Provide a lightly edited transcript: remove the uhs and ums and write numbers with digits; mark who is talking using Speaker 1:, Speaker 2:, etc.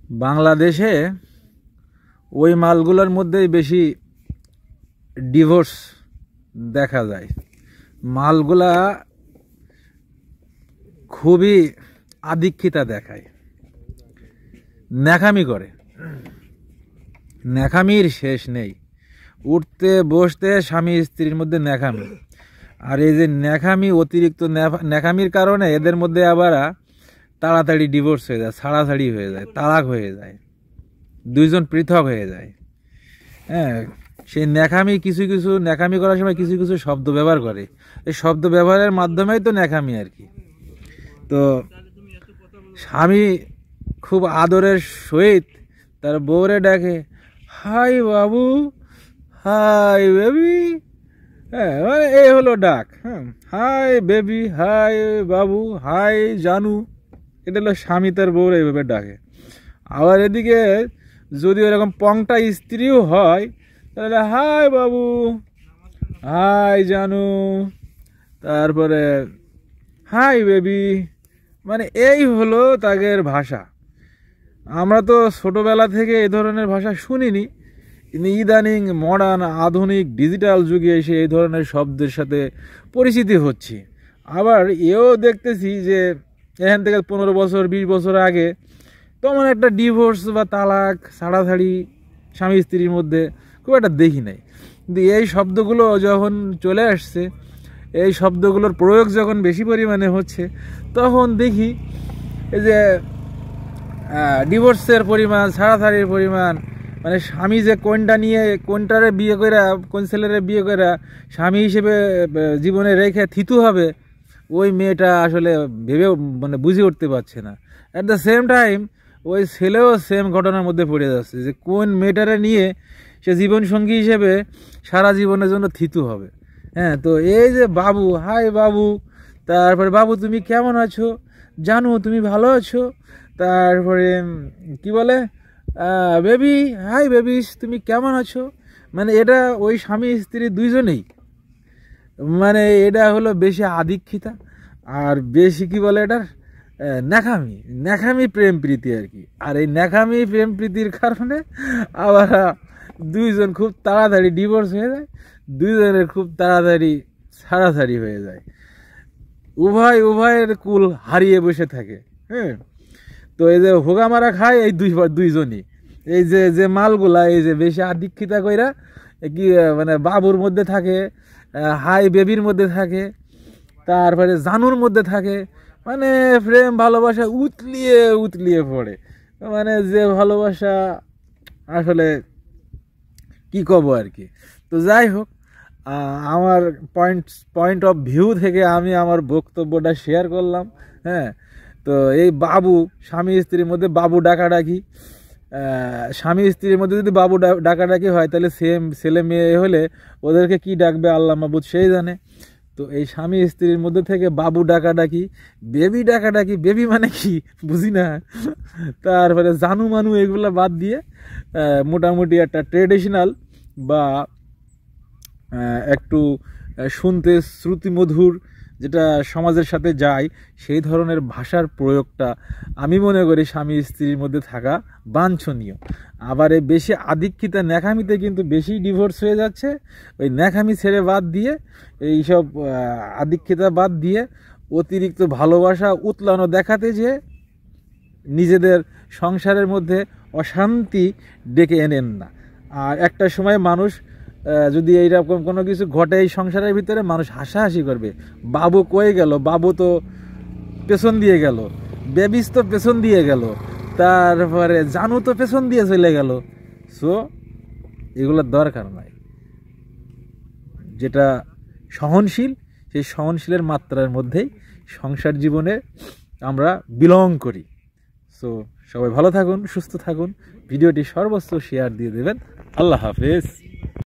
Speaker 1: বাংলাদেশে ওই মালগুলোর মধ্যেই বেশি ডিভোর্স দেখা যায়। মালগুলা খুবই আধিক্যতা দেখায়, ন্যাকামি করে, ন্যাকামির শেষ নেই। উঠতে বসতে স্বামী স্ত্রীর মধ্যে ন্যাকামি। আর এই যে ন্যাকামি, অতিরিক্ত ন্যাকামির কারণে এদের মধ্যে আবার তাড়াতাড়ি ডিভোর্স হয়ে যায়, ছাড়াছাড়ি হয়ে যায়, তালাক হয়ে যায়, দুইজন পৃথক হয়ে যায়। হ্যাঁ, সেই ন্যাকামি কিছু কিছু ন্যাকামি করার সময় কিছু কিছু শব্দ ব্যবহার করে। এই শব্দ ব্যবহারের মাধ্যমেই তো ন্যাকামি আর কি। তো স্বামী খুব আদরের সহিত তার বউরে ডাকে, হাই বাবু, হাই বেবি। হ্যাঁ, মানে এই হলো ডাক। হ্যাঁ, হাই বেবি, হাই বাবু, হাই জানু। এটা হলো স্বামী তার বউরে এইভাবে ডাকে। আবার এদিকে যদি এরকম পংটা স্ত্রীও হয় তাহলে হাই বাবু, হাই জানু, তারপরে হাই বেবি। মানে এই হলো তাদের ভাষা। আমরা তো ছোটোবেলা থেকে এই ধরনের ভাষা শুনিনি, কিন্তু ইদানিং মডার্ন আধুনিক ডিজিটাল যুগে এসে এই ধরনের শব্দের সাথে পরিচিতি হচ্ছি। আবার এও দেখতেছি যে এখান থেকে 15 বছর 20 বছর আগে তেমন একটা ডিভোর্স বা তালাক ছাড়াছাড়ি স্বামী স্ত্রীর মধ্যে খুব একটা দেখি নাই। কিন্তু এই শব্দগুলো যখন চলে আসছে, এই শব্দগুলোর প্রয়োগ যখন বেশি পরিমাণে হচ্ছে, তখন দেখি এই যে ডিভোর্সের পরিমাণ, ছাড়াছাড়ির পরিমাণ, মানে স্বামী যে কোনটা নিয়ে কোনটারে বিয়ে করে, কোন ছেলেরে বিয়ে করে স্বামী হিসেবে জীবনে রেখে থিতু হবে, ওই মেয়েটা আসলে ভেবেও মানে বুঝে উঠতে পারছে না। অ্যাট দ্য সেম টাইম ওই ছেলেও সেম ঘটনার মধ্যে পড়ে যাচ্ছে যে কোন মেয়েটারে নিয়ে সে জীবনসঙ্গী হিসেবে সারা জীবনের জন্য থিতু হবে। হ্যাঁ, তো এই যে বাবু, হাই বাবু, তারপরে বাবু তুমি কেমন আছো, জানু তুমি ভালো আছো, তারপরে কি বলে বেবি, হাই বেবিস তুমি কেমন আছো। মানে এটা ওই স্বামী স্ত্রী দুইজনেই, মানে এটা হলো বেশি আধিক্যতা আর বেশি কি বলে এটার ন্যাকামি, ন্যাকামি প্রেম প্রীতি আর কি। আর এই ন্যাকামি প্রেম প্রীতির কারণে আবার দুইজন খুব তাড়াতাড়ি ডিভোর্স হয়ে যায়, দুইজনের খুব তাড়াতাড়ি ছাড়াছাড়ি হয়ে যায়, উভয়ের কুল হারিয়ে বসে থাকে। হ্যাঁ, তো এই যে হোগা মারা খায় এই দুইজনই। এই যে মালগুলা এই যে বেশি আধিক্যতা কইরা কি মানে বাবুর মধ্যে থাকে, হাই বেবির মধ্যে থাকে, তারপরে জানুর মধ্যে থাকে, মানে প্রেম ভালোবাসা উতলিয়ে উতলিয়ে পড়ে। মানে যে ভালোবাসা আসলে কি কব আর কি। তো যাই হোক, আমার পয়েন্ট অফ ভিউ থেকে আমি আমার বক্তব্যটা শেয়ার করলাম। হ্যাঁ, তো এই বাবু স্বামী স্ত্রীর মধ্যে বাবু ডাকাডাকি, স্বামী স্ত্রীর মধ্যে যদি বাবু ডাকাডাকি হয় তাহলে সেম ছেলে মেয়ে হলে ওদেরকে কি ডাকবে আল্লাহ মাবুদ সেই জানে। তো এই স্বামী স্ত্রীর মধ্যে থেকে বাবু ডাকাডাকি, বেবি ডাকাডাকি, বেবি মানে কি বুঝি না, তারপরে জানু মানু এগুলো বাদ দিয়ে মোটামুটি একটা ট্রেডিশনাল বা একটু শুনতে শ্রুতিমধুর যেটা সমাজের সাথে যায় সেই ধরনের ভাষার প্রয়োগটা আমি মনে করি স্বামী স্ত্রীর মধ্যে থাকা বাঞ্ছনীয়। আবার এই বেশি আধিক্যতা ন্যাকামিতে কিন্তু বেশি ডিভোর্স হয়ে যাচ্ছে। ওই ন্যাকামি ছেড়ে বাদ দিয়ে, এইসব আধিক্যতা বাদ দিয়ে অতিরিক্ত ভালোবাসা উতলানো দেখাতে যে নিজেদের সংসারের মধ্যে অশান্তি ডেকে এনেন না। আর একটা সময় মানুষ যদি এইরকম কোনো কিছু ঘটে এই সংসারের ভিতরে, মানুষ হাসাহাসি করবে, বাবু কয়ে গেল, বাবু তো পেছন দিয়ে গেল, বেবিস তো পেছন দিয়ে গেল, তারপরে জানু তো পেছন দিয়ে চলে গেল। সো এগুলোর দরকার নাই। যেটা সহনশীল, সেই সহনশীলের মাত্রার মধ্যেই সংসার জীবনে আমরা বিলং করি। সো সবাই ভালো থাকুন, সুস্থ থাকুন, ভিডিওটি সর্বস্ব শেয়ার দিয়ে দেবেন। আল্লাহ হাফেজ।